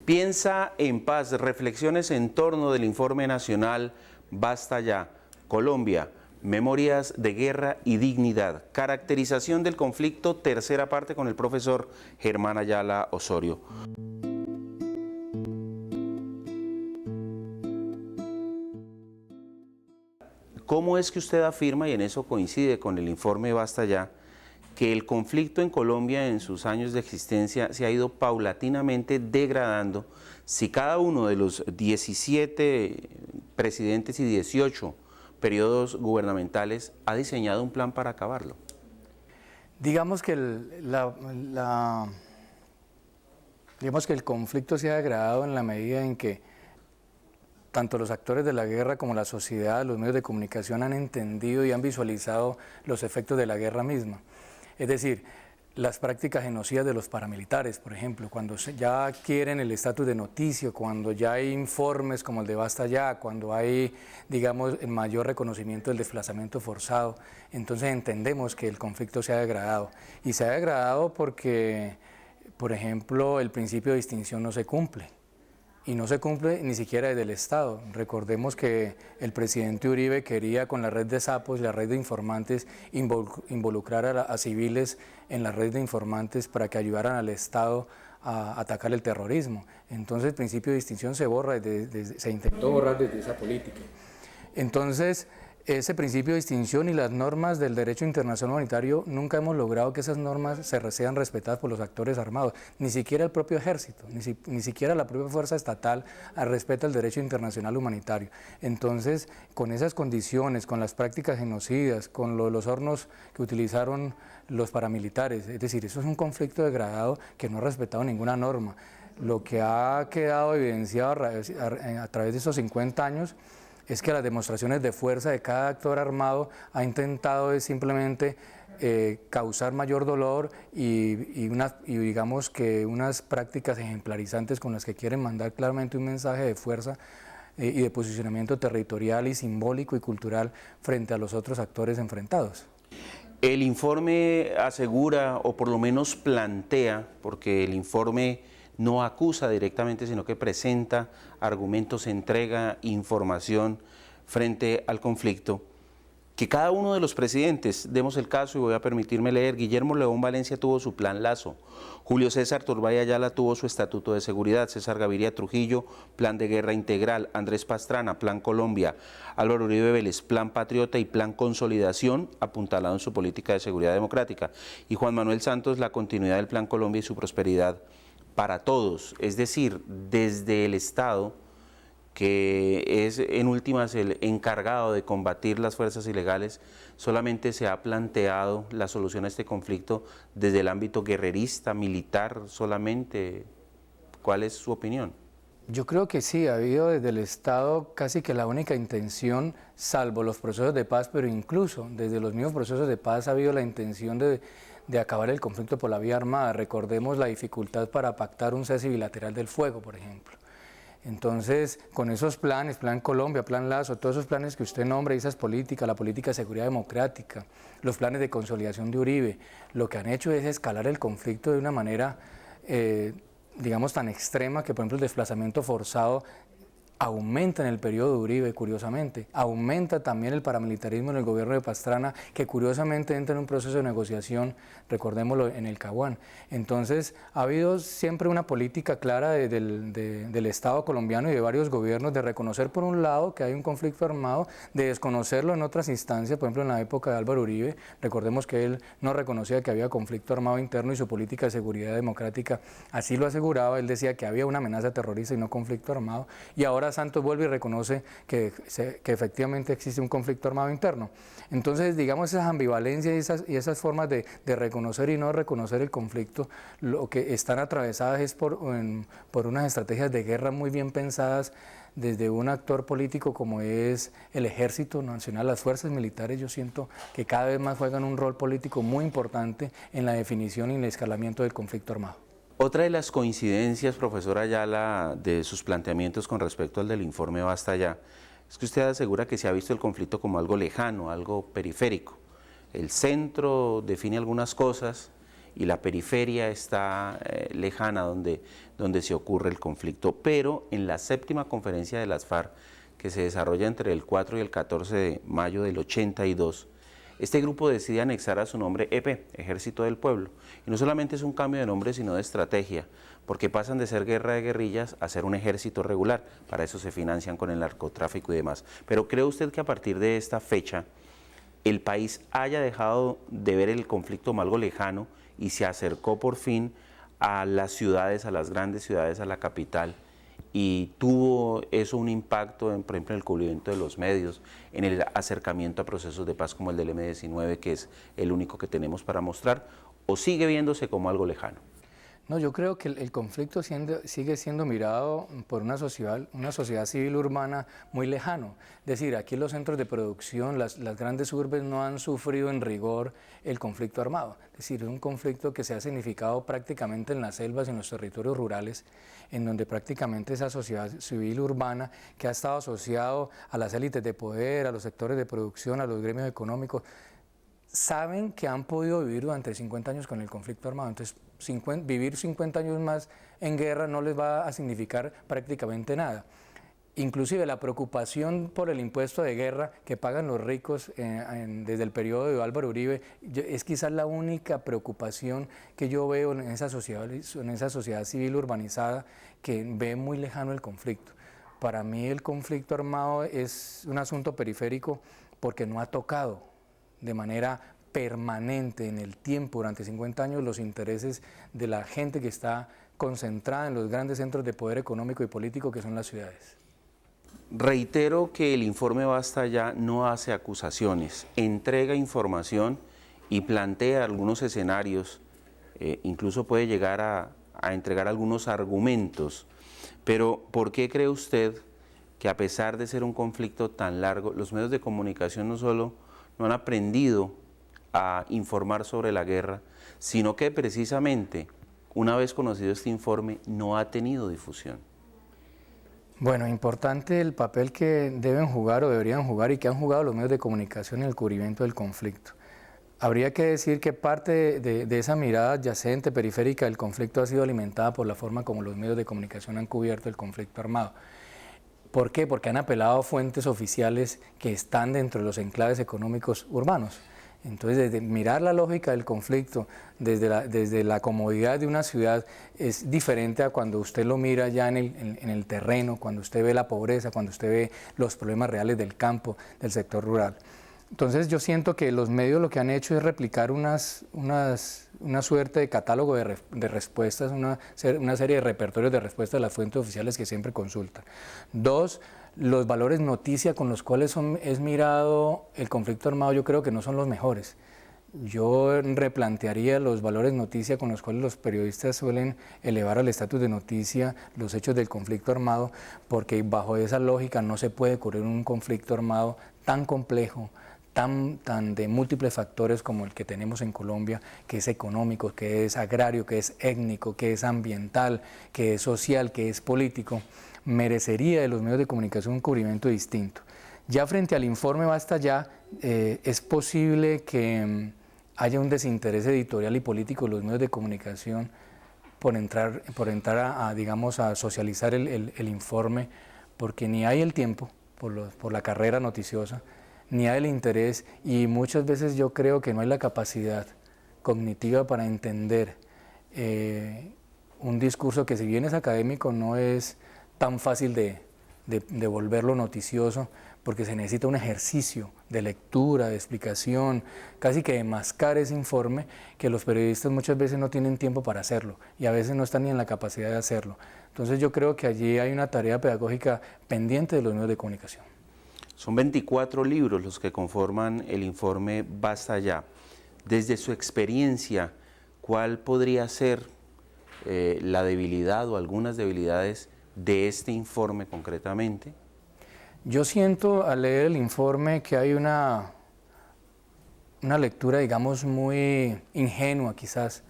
Piensa en paz, reflexiones en torno del informe nacional Basta Ya, Colombia, Memorias de Guerra y Dignidad, caracterización del conflicto, tercera parte con el profesor Germán Ayala Osorio. ¿Cómo es que usted afirma, y en eso coincide con el informe Basta Ya, que el conflicto en Colombia en sus años de existencia se ha ido paulatinamente degradando si cada uno de los 17 presidentes y 18 periodos gubernamentales ha diseñado un plan para acabarlo? Digamos que el conflicto se ha degradado en la medida en que tanto los actores de la guerra como la sociedad, los medios de comunicación han entendido y han visualizado los efectos de la guerra misma. Es decir, las prácticas genocidas de los paramilitares, por ejemplo, cuando ya quieren el estatus de noticia, cuando ya hay informes como el de Basta Ya, cuando hay, digamos, el mayor reconocimiento del desplazamiento forzado, entonces entendemos que el conflicto se ha degradado. Y se ha degradado porque, por ejemplo, el principio de distinción no se cumple. Y no se cumple ni siquiera desde el Estado. Recordemos que el presidente Uribe quería con la red de sapos y la red de informantes involucrar a civiles en la red de informantes para que ayudaran al Estado a atacar el terrorismo. Entonces el principio de distinción se borra, se intentó borrar desde esa política. Entonces ese principio de distinción y las normas del derecho internacional humanitario, nunca hemos logrado que esas normas sean respetadas por los actores armados, ni siquiera el propio ejército, ni siquiera la propia fuerza estatal respeta el derecho internacional humanitario. Entonces, con esas condiciones, con las prácticas genocidas, con los hornos que utilizaron los paramilitares, es decir, eso es un conflicto degradado que no ha respetado ninguna norma. Lo que ha quedado evidenciado a través de esos 50 años es que las demostraciones de fuerza de cada actor armado ha intentado simplemente causar mayor dolor y digamos que unas prácticas ejemplarizantes con las que quieren mandar claramente un mensaje de fuerza y de posicionamiento territorial y simbólico y cultural frente a los otros actores enfrentados. El informe asegura, o por lo menos plantea, porque el informe no acusa directamente, sino que presenta argumentos, entrega información frente al conflicto, que cada uno de los presidentes, demos el caso y voy a permitirme leer: Guillermo León Valencia tuvo su Plan Lazo, Julio César Turbay Ayala tuvo su Estatuto de Seguridad, César Gaviria Trujillo, Plan de Guerra Integral, Andrés Pastrana, Plan Colombia, Álvaro Uribe Vélez, Plan Patriota y Plan Consolidación, apuntalado en su política de seguridad democrática, y Juan Manuel Santos, la continuidad del Plan Colombia y su prosperidad para todos, es decir, desde el Estado, que es en últimas el encargado de combatir las fuerzas ilegales, solamente se ha planteado la solución a este conflicto desde el ámbito guerrerista, militar solamente. ¿Cuál es su opinión? Yo creo que sí, ha habido desde el Estado casi que la única intención, salvo los procesos de paz, pero incluso desde los mismos procesos de paz ha habido la intención de acabar el conflicto por la vía armada. Recordemos la dificultad para pactar un cese bilateral del fuego, por ejemplo. Entonces, con esos planes, Plan Colombia, Plan Lazo, todos esos planes que usted nombra, esas políticas, la política de seguridad democrática, los planes de consolidación de Uribe, lo que han hecho es escalar el conflicto de una manera, digamos, tan extrema que, por ejemplo, el desplazamiento forzado aumenta en el periodo de Uribe, curiosamente. Aumenta también el paramilitarismo en el gobierno de Pastrana, que curiosamente entra en un proceso de negociación, recordémoslo, en el Caguán. Entonces, ha habido siempre una política clara del Estado colombiano y de varios gobiernos de reconocer, por un lado, que hay un conflicto armado, de desconocerlo en otras instancias, por ejemplo, en la época de Álvaro Uribe. Recordemos que él no reconocía que había conflicto armado interno y su política de seguridad democrática así lo aseguraba. Él decía que había una amenaza terrorista y no conflicto armado. Y ahora Santos vuelve y reconoce que efectivamente existe un conflicto armado interno. Entonces, digamos, esas ambivalencias y esas formas de reconocer y no reconocer el conflicto, lo que están atravesadas es por unas estrategias de guerra muy bien pensadas desde un actor político como es el Ejército Nacional. Las fuerzas militares, yo siento que cada vez más juegan un rol político muy importante en la definición y en el escalamiento del conflicto armado. Otra de las coincidencias, profesor Ayala, de sus planteamientos con respecto al del informe Basta Ya, es que usted asegura que se ha visto el conflicto como algo lejano, algo periférico. El centro define algunas cosas y la periferia está lejana donde se ocurre el conflicto. Pero en la séptima conferencia de las FARC, que se desarrolla entre el 4 y el 14 de mayo del 82, este grupo decide anexar a su nombre EP, Ejército del Pueblo. Y no solamente es un cambio de nombre, sino de estrategia, porque pasan de ser guerra de guerrillas a ser un ejército regular. Para eso se financian con el narcotráfico y demás. Pero ¿cree usted que a partir de esta fecha el país haya dejado de ver el conflicto como algo lejano y se acercó por fin a las ciudades, a las grandes ciudades, a la capital? Y tuvo eso un impacto, por ejemplo, en el cubrimiento de los medios, en el acercamiento a procesos de paz como el del M-19, que es el único que tenemos para mostrar, o sigue viéndose como algo lejano? No, yo creo que el conflicto sigue siendo mirado por una sociedad civil urbana muy lejano. Es decir, aquí los centros de producción, las grandes urbes no han sufrido en rigor el conflicto armado. Es decir, es un conflicto que se ha significado prácticamente en las selvas, en los territorios rurales, en donde prácticamente esa sociedad civil urbana que ha estado asociado a las élites de poder, a los sectores de producción, a los gremios económicos, saben que han podido vivir durante 50 años con el conflicto armado. Entonces, vivir 50 años más en guerra no les va a significar prácticamente nada. Inclusive la preocupación por el impuesto de guerra que pagan los ricos desde el periodo de Álvaro Uribe es quizás la única preocupación que yo veo en esa sociedad civil urbanizada que ve muy lejano el conflicto. Para mí el conflicto armado es un asunto periférico porque no ha tocado de manera permanente en el tiempo, durante 50 años, los intereses de la gente que está concentrada en los grandes centros de poder económico y político que son las ciudades. Reitero que el informe Basta Ya no hace acusaciones, entrega información y plantea algunos escenarios, incluso puede llegar a entregar algunos argumentos. Pero ¿por qué cree usted que a pesar de ser un conflicto tan largo, los medios de comunicación no solo no han aprendido a informar sobre la guerra, sino que precisamente, una vez conocido este informe, no ha tenido difusión? Bueno, importante el papel que deben jugar o deberían jugar y que han jugado los medios de comunicación en el cubrimiento del conflicto. Habría que decir que parte de esa mirada adyacente, periférica del conflicto ha sido alimentada por la forma como los medios de comunicación han cubierto el conflicto armado. ¿Por qué? Porque han apelado a fuentes oficiales que están dentro de los enclaves económicos urbanos. Entonces, desde mirar la lógica del conflicto, desde la comodidad de una ciudad, es diferente a cuando usted lo mira ya en el terreno, cuando usted ve la pobreza, cuando usted ve los problemas reales del campo, del sector rural. Entonces, yo siento que los medios lo que han hecho es replicar una suerte de catálogo de respuestas, una serie de repertorios de respuestas de las fuentes oficiales que siempre consultan. Dos, los valores noticia con los cuales es mirado el conflicto armado, yo creo que no son los mejores. Yo replantearía los valores noticia con los cuales los periodistas suelen elevar al estatus de noticia los hechos del conflicto armado, porque bajo esa lógica no se puede cubrir un conflicto armado tan complejo, tan de múltiples factores como el que tenemos en Colombia, que es económico, que es agrario, que es étnico, que es ambiental, que es social, que es político. Merecería de los medios de comunicación un cubrimiento distinto. Ya frente al informe Basta Ya, es posible que haya un desinterés editorial y político de los medios de comunicación por entrar digamos, a socializar el informe, porque ni hay el tiempo por la carrera noticiosa, ni hay el interés, y muchas veces yo creo que no hay la capacidad cognitiva para entender un discurso que, si bien es académico, no es tan fácil de volverlo noticioso, porque se necesita un ejercicio de lectura, de explicación, casi que de mascar ese informe, que los periodistas muchas veces no tienen tiempo para hacerlo y a veces no están ni en la capacidad de hacerlo. Entonces yo creo que allí hay una tarea pedagógica pendiente de los medios de comunicación. Son 24 libros los que conforman el informe Basta Ya. Desde su experiencia, ¿cuál podría ser la debilidad o algunas debilidades de este informe concretamente? Yo siento al leer el informe que hay una lectura, digamos, muy ingenua quizás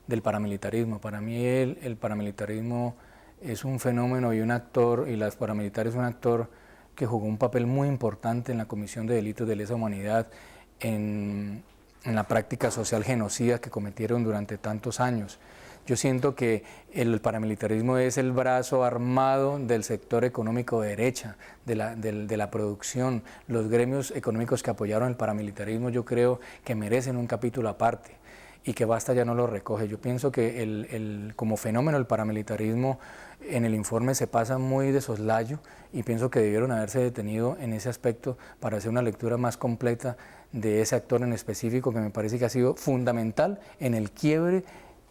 del paramilitarismo. Para mí el paramilitarismo es un fenómeno y un actor, y los paramilitares es un actor que jugó un papel muy importante en la comisión de delitos de lesa humanidad, en en la práctica social genocida que cometieron durante tantos años. Yo siento que el paramilitarismo es el brazo armado del sector económico de derecha, de la producción. Los gremios económicos que apoyaron el paramilitarismo yo creo que merecen un capítulo aparte y que Basta ya no lo recoge. Yo pienso que como fenómeno el paramilitarismo en el informe se pasa muy de soslayo y pienso que debieron haberse detenido en ese aspecto para hacer una lectura más completa de ese actor en específico que me parece que ha sido fundamental en el quiebre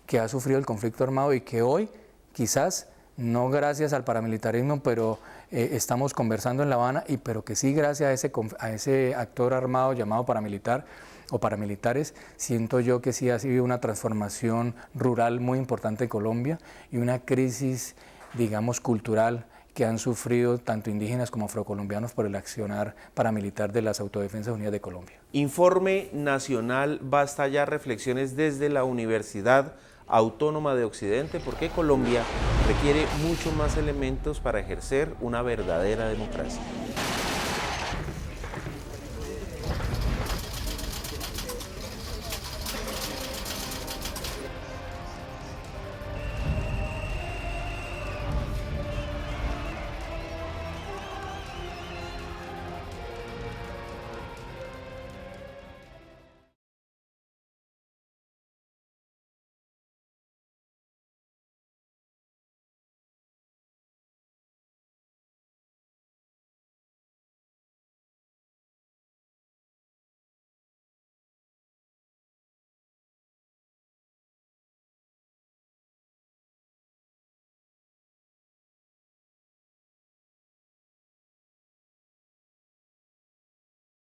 que ha sufrido el conflicto armado y que hoy, quizás, no gracias al paramilitarismo, pero estamos conversando en La Habana, pero que sí gracias a ese actor armado llamado paramilitar o paramilitares, siento yo que sí ha sido una transformación rural muy importante en Colombia y una crisis, digamos, cultural que han sufrido tanto indígenas como afrocolombianos por el accionar paramilitar de las Autodefensas Unidas de Colombia. Informe Nacional Basta Ya, reflexiones desde la Universidad Autónoma de Occidente, porque Colombia requiere muchos más elementos para ejercer una verdadera democracia.